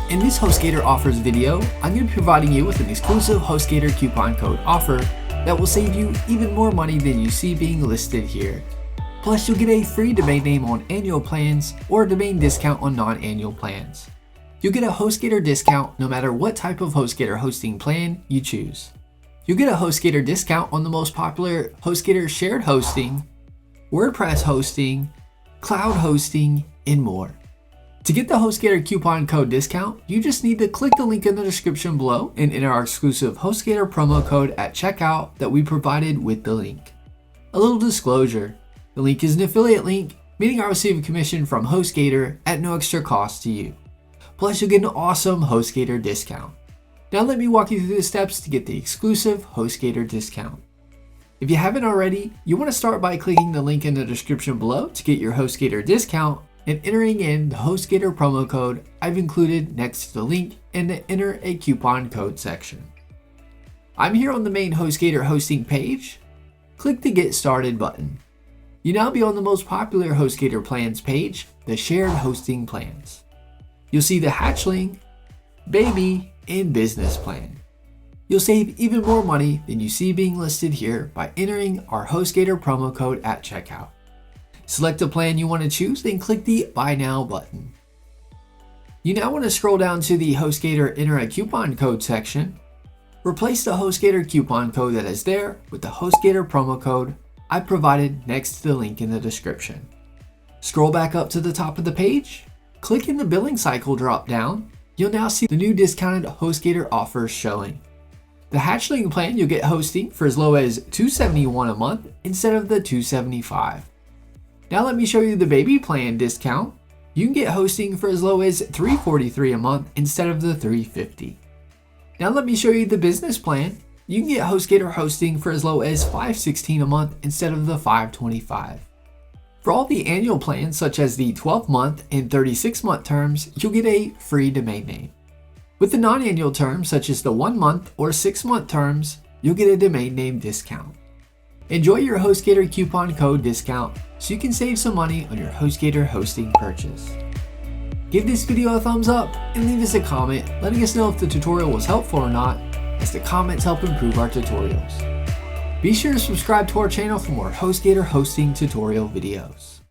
In this Hostgator offers video, I'm going to be providing you with an exclusive Hostgator coupon code offer that will save you even more money than you see being listed here. Plus, you'll get a free domain name on annual plans or a domain discount on non-annual plans. You'll get a Hostgator discount no matter what type of Hostgator hosting plan you choose. You'll get a Hostgator discount on the most popular Hostgator shared hosting, WordPress hosting, cloud hosting, and more. To get the Hostgator coupon code discount, you just need to click the link in the description below and enter our exclusive Hostgator promo code at checkout that we provided with the link. A little disclosure, the link is an affiliate link, meaning I'll receive a commission from Hostgator at no extra cost to you. Plus, you'll get an awesome Hostgator discount. Now let me walk you through the steps to get the exclusive Hostgator discount. If you haven't already, you want to start by clicking the link in the description below to get your Hostgator discount and entering in the Hostgator promo code I've included next to the link and to enter a coupon code section. I'm here on the main Hostgator hosting page. Click the Get Started button. You'll now be on the most popular Hostgator plans page, the shared hosting plans. You'll see the Hatchling, Baby, and Business plan. You'll save even more money than you see being listed here by entering our Hostgator promo code at checkout. Select a plan you want to choose, then click the Buy Now button. You now want to scroll down to the Hostgator Enter a Coupon Code section. Replace the Hostgator coupon code that is there with the Hostgator promo code I provided next to the link in the description. Scroll back up to the top of the page. Click in the Billing Cycle drop down. You'll now see the new discounted Hostgator offers showing. The Hatchling plan, you'll get hosting for as low as $271 a month instead of the $275. Now let me show you the Baby plan discount. You can get hosting for as low as $343 a month instead of the $350. Now let me show you the Business plan. You can get Hostgator hosting for as low as $516 a month instead of the $525. For all the annual plans such as the 12-month and 36-month terms, you'll get a free domain name. With the non-annual terms such as the 1-month or 6-month terms, you'll get a domain name discount. Enjoy your Hostgator coupon code discount so you can save some money on your Hostgator hosting purchase. Give this video a thumbs up and leave us a comment letting us know if the tutorial was helpful or not, as the comments help improve our tutorials. Be sure to subscribe to our channel for more Hostgator hosting tutorial videos.